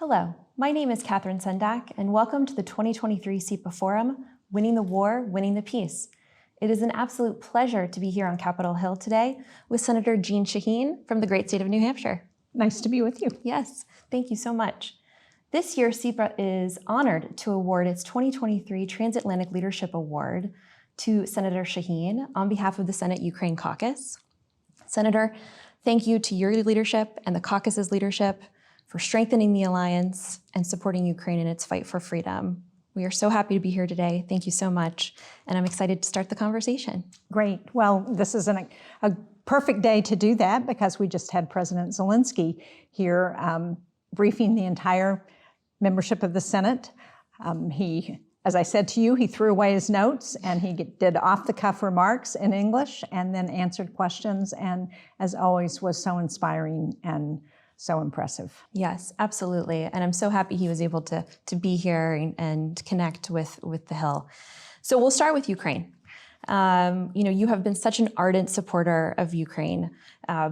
Hello, my name is Catherine Sendak, and welcome to the 2023 CEPA Forum, Winning the War, Winning the Peace. It is an absolute pleasure to be here on Capitol Hill today with Senator Jeanne Shaheen from the great state of New Hampshire. Nice to be with you. Yes, thank you so much. This year, CEPA is honored to award its 2023 Transatlantic Leadership Award to Senator Shaheen on behalf of the Senate Ukraine Caucus. Senator, thank you to your leadership and the caucus's leadership for strengthening the alliance and supporting Ukraine in its fight for freedom. We are so happy to be here today. Thank you so much. And I'm excited to start the conversation. Great. Well, this is a perfect day to do that because we just had President Zelensky here briefing the entire membership of the Senate. As I said to you, he threw away his notes and he did off-the-cuff remarks in English and then answered questions, and as always was so inspiring and so impressive. Yes, absolutely. And I'm so happy he was able to be here and connect with the Hill. So we'll start with Ukraine. You have been such an ardent supporter of Ukraine,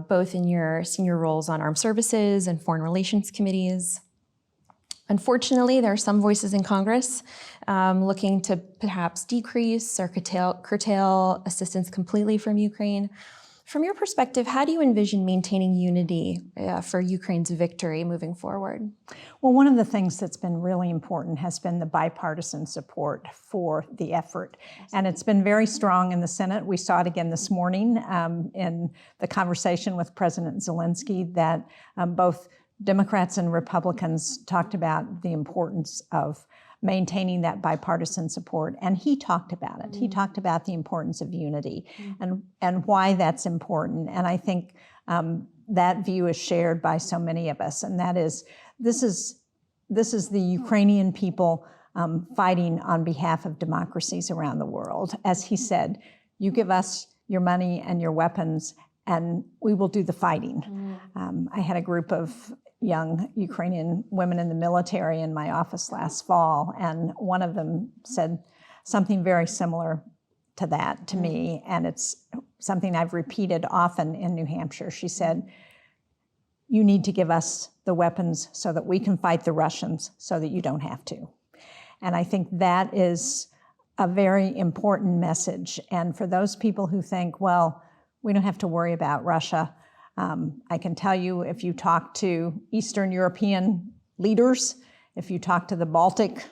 both in your senior roles on armed services and foreign relations committees. Unfortunately, there are some voices in Congress looking to perhaps decrease or curtail assistance completely from Ukraine. From your perspective, how do you envision maintaining unity for Ukraine's victory moving forward? Well, one of the things that's been really important has been the bipartisan support for the effort. And it's been very strong in the Senate. We saw it again this morning in the conversation with President Zelensky that both Democrats and Republicans talked about the importance of maintaining that bipartisan support, and he talked about it. He talked about the importance of unity and why that's important. And I think that view is shared by so many of us, and that is, this is the Ukrainian people fighting on behalf of democracies around the world. As he said, you give us your money and your weapons, and we will do the fighting. I had a group of young Ukrainian women in the military in my office last fall, and one of them said something very similar to that to me, and it's something I've repeated often in New Hampshire. She said, you need to give us the weapons so that we can fight the Russians so that you don't have to. And I think that is a very important message. And for those people who think, well, we don't have to worry about Russia, I can tell you, if you talk to Eastern European leaders, if you talk to the Baltic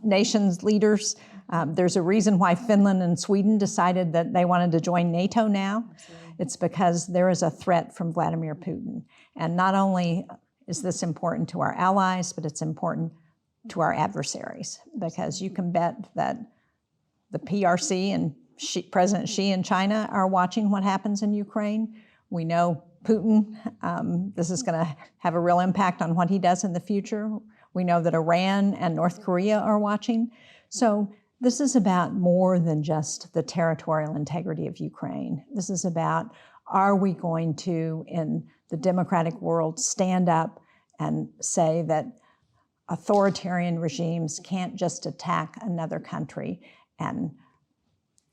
nations leaders, there's a reason why Finland and Sweden decided that they wanted to join NATO now. Absolutely. It's because there is a threat from Vladimir Putin. And not only is this important to our allies, but it's important to our adversaries, because you can bet that the PRC and President Xi in China are watching what happens in Ukraine. We know Putin, this is going to have a real impact on what he does in the future. We know that Iran and North Korea are watching. So this is about more than just the territorial integrity of Ukraine. This is about, are we going to, in the democratic world, stand up and say that authoritarian regimes can't just attack another country and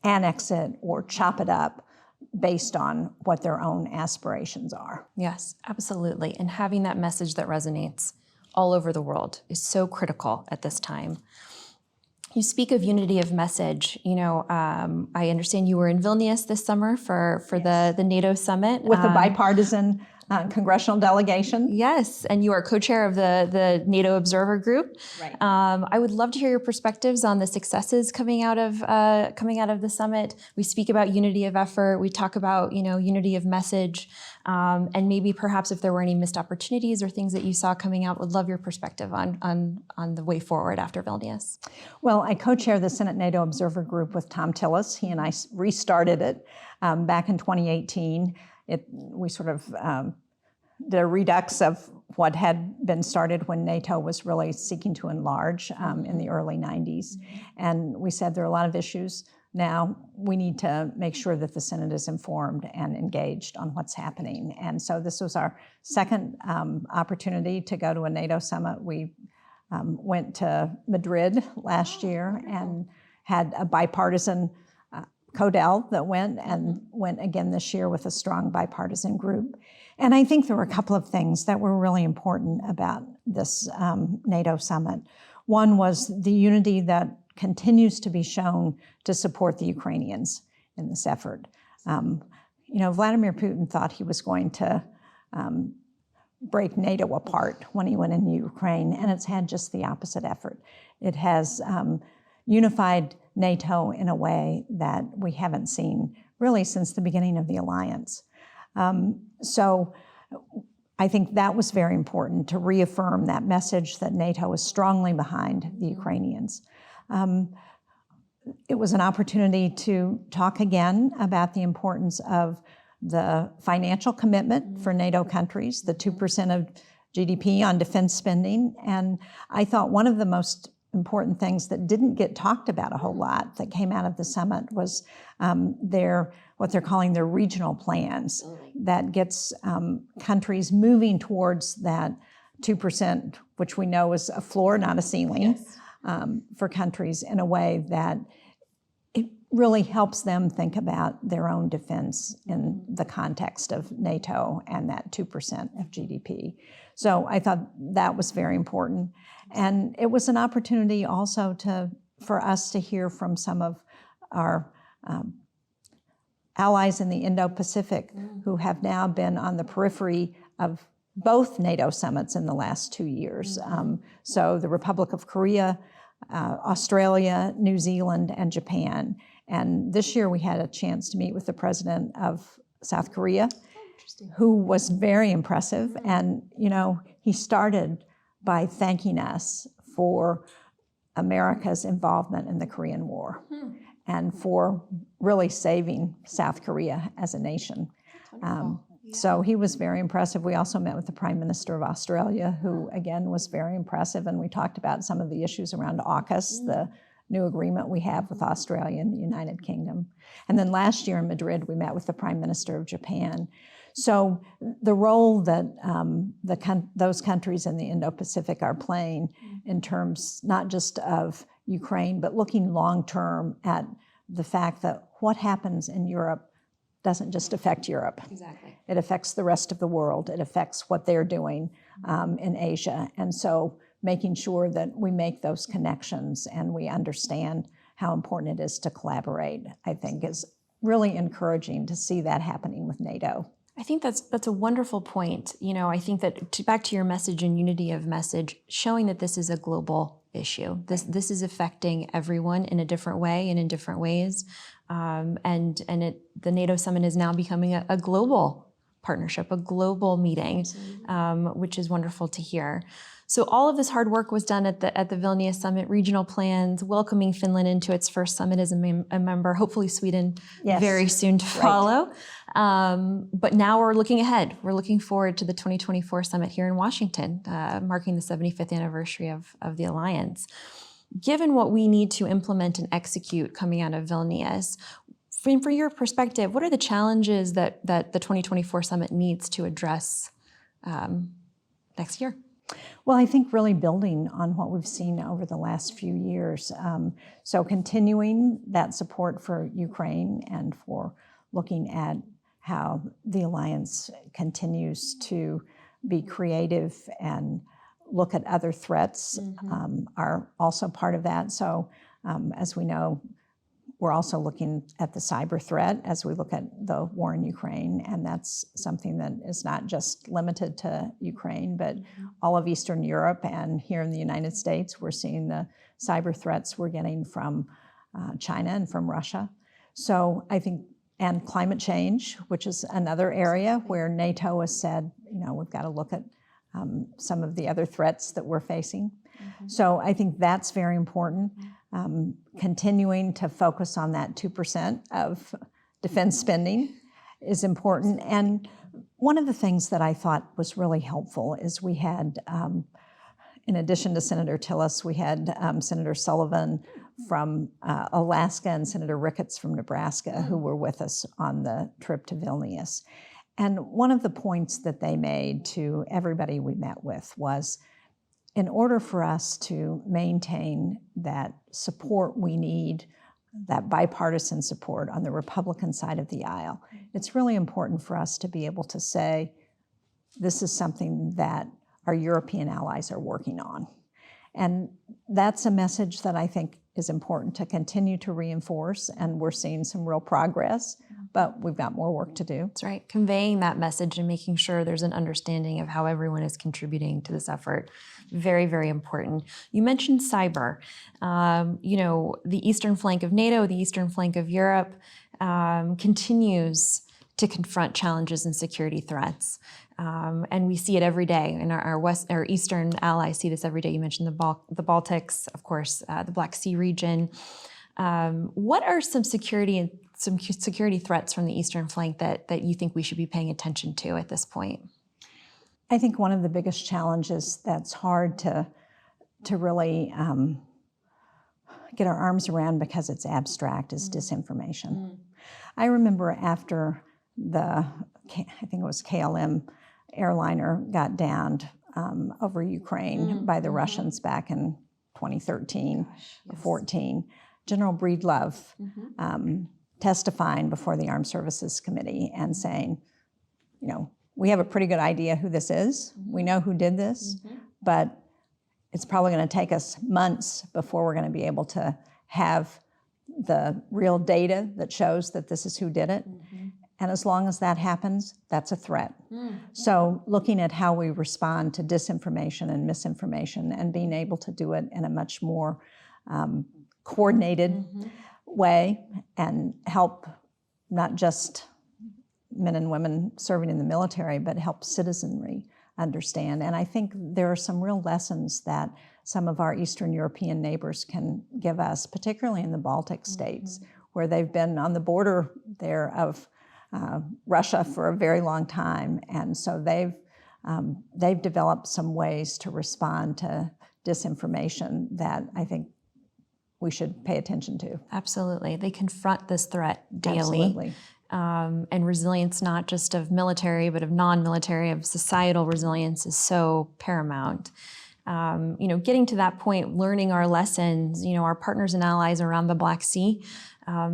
annex it or chop it up based on what their own aspirations are. Yes, absolutely. And having that message that resonates all over the world is so critical at this time. You speak of unity of message. I understand you were in Vilnius this summer for yes. the NATO summit. With a bipartisan congressional delegation. Yes, and you are co-chair of the NATO Observer Group. Right. I would love to hear your perspectives on the successes coming out of the summit. We speak about unity of effort. We talk about unity of message, and maybe perhaps if there were any missed opportunities or things that you saw coming out. Would love your perspective on the way forward after Vilnius. Well, I co-chair the Senate NATO Observer Group with Tom Tillis. He and I restarted it back in 2018. We sort of did a redux of what had been started when NATO was really seeking to enlarge in the early 90s. And we said there are a lot of issues. Now we need to make sure that the Senate is informed and engaged on what's happening. And so this was our second opportunity to go to a NATO summit. We went to Madrid last year and had a bipartisan CODEL that went again this year with a strong bipartisan group. And I think there were a couple of things that were really important about this NATO summit. One was the unity that continues to be shown to support the Ukrainians in this effort. Vladimir Putin thought he was going to break NATO apart when he went into Ukraine, and it's had just the opposite effort. It has unified NATO in a way that we haven't seen really since the beginning of the alliance. So I think that was very important to reaffirm that message that NATO is strongly behind the Ukrainians. It was an opportunity to talk again about the importance of the financial commitment for NATO countries, the 2% of GDP on defense spending. And I thought one of the most important things that didn't get talked about a whole lot that came out of the summit was what they're calling their regional plans that gets countries moving towards that 2%, which we know is a floor, not a ceiling, for countries in a way that it really helps them think about their own defense in the context of NATO and that 2% of GDP. So I thought that was very important. And it was an opportunity also for us to hear from some of our allies in the Indo-Pacific who have now been on the periphery of both NATO summits in the last 2 years. So the Republic of Korea, Australia, New Zealand, and Japan. And this year we had a chance to meet with the president of South Korea, who was very impressive. And, he started by thanking us for America's involvement in the Korean War and for really saving South Korea as a nation. So he was very impressive. We also met with the Prime Minister of Australia, who again was very impressive, and we talked about some of the issues around AUKUS, the new agreement we have with Australia and the United Kingdom. And then last year in Madrid, we met with the Prime Minister of Japan. So the role that those countries in the Indo-Pacific are playing in terms not just of Ukraine, but looking long-term at the fact that what happens in Europe doesn't just affect Europe. Exactly. It affects the rest of the world. It affects what they're doing in Asia. And so making sure that we make those connections and we understand how important it is to collaborate, I think is really encouraging to see that happening with NATO. I think that's a wonderful point. I think that back to your message and unity of message, showing that this is a global issue. This is affecting everyone in a different way and in different ways. The NATO summit is now becoming a global partnership, a global meeting, which is wonderful to hear. So all of this hard work was done at the Vilnius summit, regional plans, welcoming Finland into its first summit as a member, hopefully Sweden very soon to follow. But now we're looking ahead. We're looking forward to the 2024 summit here in Washington, marking the 75th anniversary of the alliance. Given what we need to implement and execute coming out of Vilnius, from your perspective, what are the challenges that the 2024 summit needs to address next year? Well, I think really building on what we've seen over the last few years. So continuing that support for Ukraine and for looking at how the alliance continues to be creative and look at other threats are also part of that. So as we know, we're also looking at the cyber threat as we look at the war in Ukraine, and that's something that is not just limited to Ukraine, but all of Eastern Europe, and here in the United States, we're seeing the cyber threats we're getting from China and from Russia. So I think, and climate change, which is another area where NATO has said, we've got to look at some of the other threats that we're facing. So I think that's very important. Continuing to focus on that 2% of defense spending is important. And one of the things that I thought was really helpful is we had, in addition to Senator Tillis, we had Senator Sullivan from Alaska and Senator Ricketts from Nebraska who were with us on the trip to Vilnius. And one of the points that they made to everybody we met with was, in order for us to maintain that support we need, that bipartisan support on the Republican side of the aisle, it's really important for us to be able to say, this is something that our European allies are working on. And that's a message that I think is important to continue to reinforce, and we're seeing some real progress, but we've got more work to do. That's right. Conveying that message and making sure there's an understanding of how everyone is contributing to this effort. Very, very important. You mentioned cyber. The eastern flank of NATO, the eastern flank of Europe continues to confront challenges and security threats. And we see it every day, and our eastern allies see this every day. You mentioned the Baltics, of course, the Black Sea region. What are some security threats from the eastern flank that you think we should be paying attention to at this point? I think one of the biggest challenges that's hard to really get our arms around because it's abstract is disinformation. I remember after I think it was KLM airliner got downed over Ukraine by the Russians back in 2013 or 14, General Breedlove testifying before the Armed Services Committee and saying, we have a pretty good idea who this is. We know who did this, but it's probably going to take us months before we're going to be able to have the real data that shows that this is who did it. And as long as that happens, that's a threat. So looking at how we respond to disinformation and misinformation and being able to do it in a much more coordinated way and help not just men and women serving in the military, but help citizenry understand. And I think there are some real lessons that some of our Eastern European neighbors can give us, particularly in the Baltic states, where they've been on the border there of Russia for a very long time. And so they've developed some ways to respond to disinformation that I think we should pay attention to. Absolutely. They confront this threat daily. Absolutely. And resilience, not just of military, but of non-military, of societal resilience is so paramount. Getting to that point, learning our lessons, our partners and allies around the Black Sea.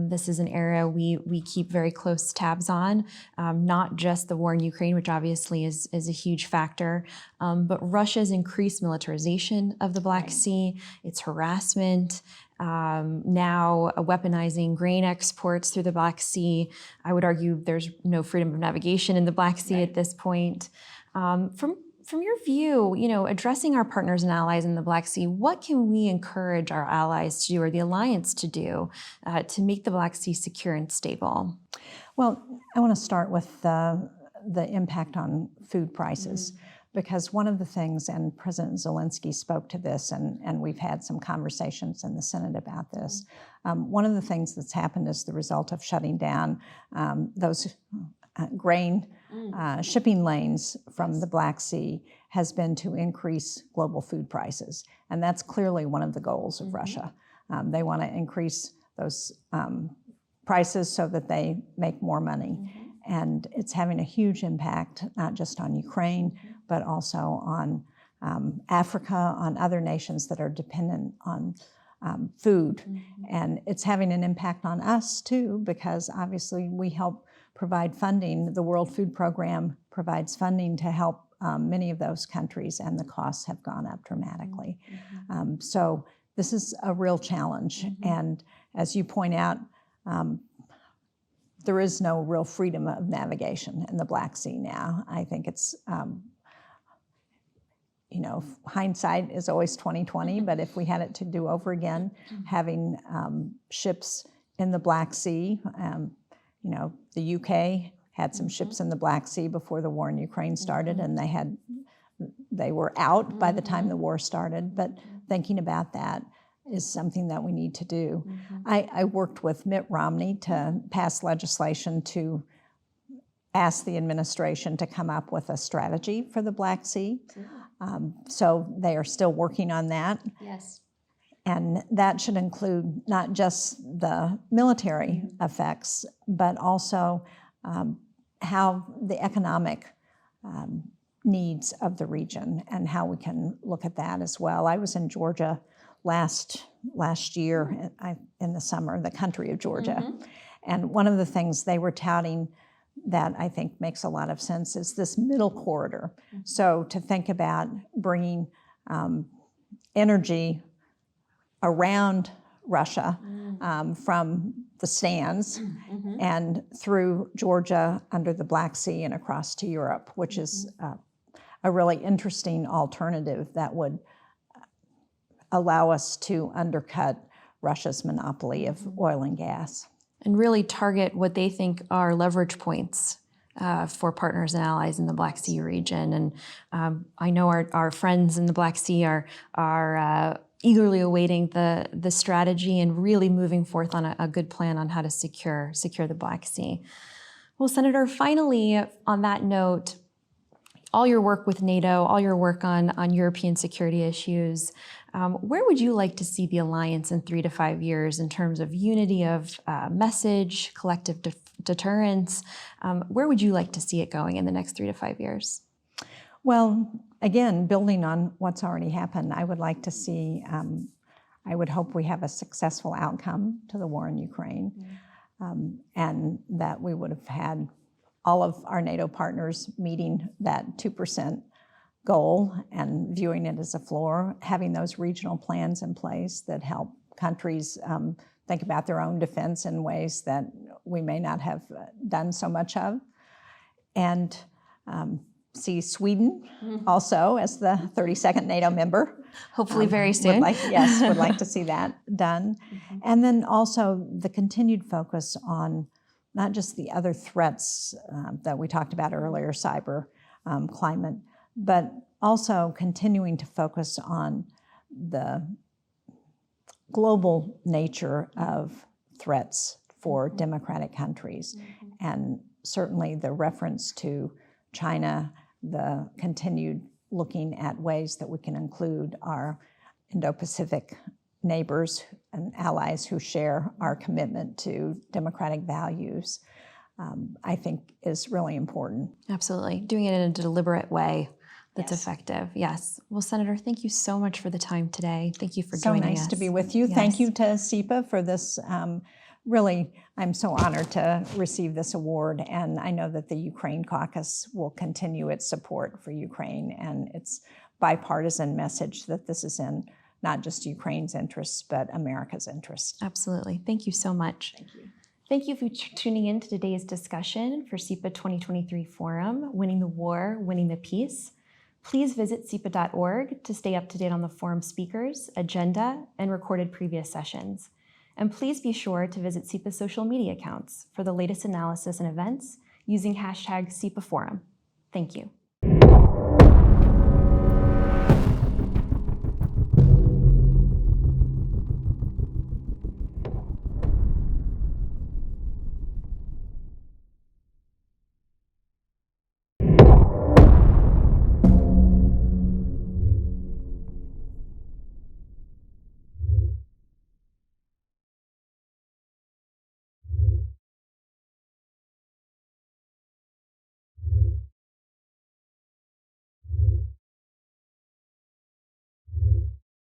This is an area we keep very close tabs on, not just the war in Ukraine, which obviously is a huge factor, but Russia's increased militarization of the Black Sea, its harassment, now weaponizing grain exports through the Black Sea. I would argue there's no freedom of navigation in the Black Sea at this point. From your view, addressing our partners and allies in the Black Sea, what can we encourage our allies to do or the alliance to do to make the Black Sea secure and stable? Well, I want to start with the impact on food prices, because one of the things, and President Zelensky spoke to this, and we've had some conversations in the Senate about this, one of the things that's happened as the result of shutting down those grain shipping lanes from the Black Sea has been to increase global food prices. And that's clearly one of the goals of Russia. They want to increase those prices so that they make more money. And it's having a huge impact, not just on Ukraine, but also on Africa, on other nations that are dependent on food. And it's having an impact on us too, because obviously we help provide funding. The World Food Program provides funding to help many of those countries, and the costs have gone up dramatically. So this is a real challenge. And as you point out, there is no real freedom of navigation in the Black Sea now. I think it's, hindsight is always 20/20, but if we had it to do over again, having ships in the Black Sea, the UK had some ships in the Black Sea before the war in Ukraine started, and they were out by the time the war started. But thinking about that is something that we need to do. I worked with Mitt Romney to pass legislation to ask the administration to come up with a strategy for the Black Sea. So they are still working on that. Yes. And that should include not just the military effects, but also how the economic needs of the region and how we can look at that as well. I was in Georgia last year in the summer, the country of Georgia. And one of the things they were touting that I think makes a lot of sense is this middle corridor. So to think about bringing energy around Russia from the stands and through Georgia under the Black Sea and across to Europe, which is a really interesting alternative that would allow us to undercut Russia's monopoly of oil and gas. And really target what they think are leverage points for partners and allies in the Black Sea region. And I know our friends in the Black Sea are eagerly awaiting the strategy and really moving forth on a good plan on how to secure the Black Sea. Well, Senator, finally, on that note, all your work with NATO, all your work on European security issues, where would you like to see the alliance in 3 to 5 years in terms of unity of message, collective deterrence? Where would you like to see it going in the next 3 to 5 years? Well, again, building on what's already happened, I would like to see, I would hope we have a successful outcome to the war in Ukraine, and that we would have had all of our NATO partners meeting that 2% goal and viewing it as a floor, having those regional plans in place that help countries think about their own defense in ways that we may not have done so much of, and see Sweden also as the 32nd NATO member. Hopefully very soon. Would like to see that done. And then also the continued focus on not just the other threats that we talked about earlier, cyber, climate, but also continuing to focus on the global nature of threats for democratic countries. And certainly the reference to China, the continued looking at ways that we can include our Indo-Pacific neighbors and allies who share our commitment to democratic values, I think is really important. Absolutely. Doing it in a deliberate way that's effective. Yes. Well, Senator, thank you so much for the time today. Thank you for joining us. So nice to be with you. Yes. Thank you to CEPA for this. Really, I'm so honored to receive this award, and I know that the Ukraine Caucus will continue its support for Ukraine and its bipartisan message that this is in not just Ukraine's interests, but America's interests. Absolutely. Thank you so much. Thank you. Thank you for tuning in to today's discussion for CEPA 2023 Forum, Winning the War, Winning the Peace. Please visit CEPA.org to stay up to date on the forum speakers, agenda, and recorded previous sessions. And please be sure to visit CEPA's social media accounts for the latest analysis and events using hashtag CEPA Forum. Thank you.